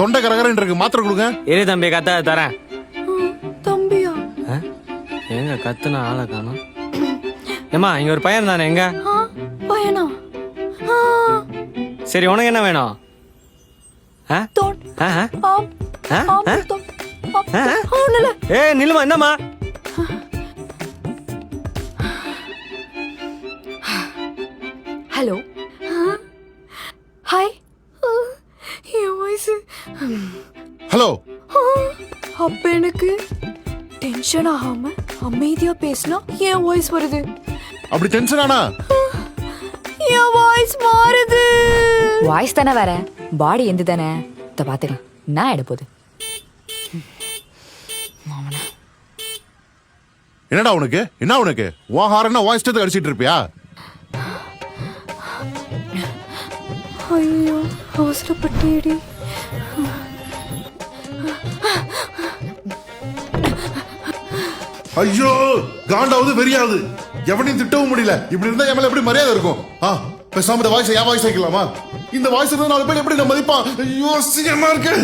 தொண்டை கரகரன்னு இருக்கு, மாத்திரை கொடுங்க. இரு தம்பி, கத்த தரேன். தம்பியா? எங்க கத்துனா ஆளை காணோம். ஏமா இங்க ஒரு பையன் தானே, எங்க பையனா? சரி உனக்கு என்ன வேணும்? ஏ நில்லுமா, என்னம்மா? Hello, hi. என் வாய்ஸ். ஹலோ. அப்ப எனக்கு டென்ஷன் ஆகாம அமைதியா பேசினா என் வாய்ஸ் வருது. அப்படி டென்ஷன் ஆனா என் வாய்ஸ் மாறுது. வாய்ஸ் தானே வேற, பாடி எந்த தானே பாத்துக்கலாம். நான் எட போகுது. என்னடா உனக்கு? என்ன உனக்கு? உன் ஹாரன்னா வாய்ஸ் எடுத்து அடிச்சிட்டு இருப்பியா? ஐயோ, அவசரப்பட்டேடி. ஐயோ, காண்டாவது வெறியாவது, எவனையும் திட்டவும் முடியல. இப்படி இருந்தா என் மேல எப்படி மரியாதை இருக்கும்? பேசாம இந்த வாய்ஸ் என் வாய்ஸ் வைக்கலாமா? இந்த வாய்ஸ் இருந்தா 4 பேர் எப்படி நான் மதிப்பான்? ஐயோ, அசிங்கமா இருக்கு.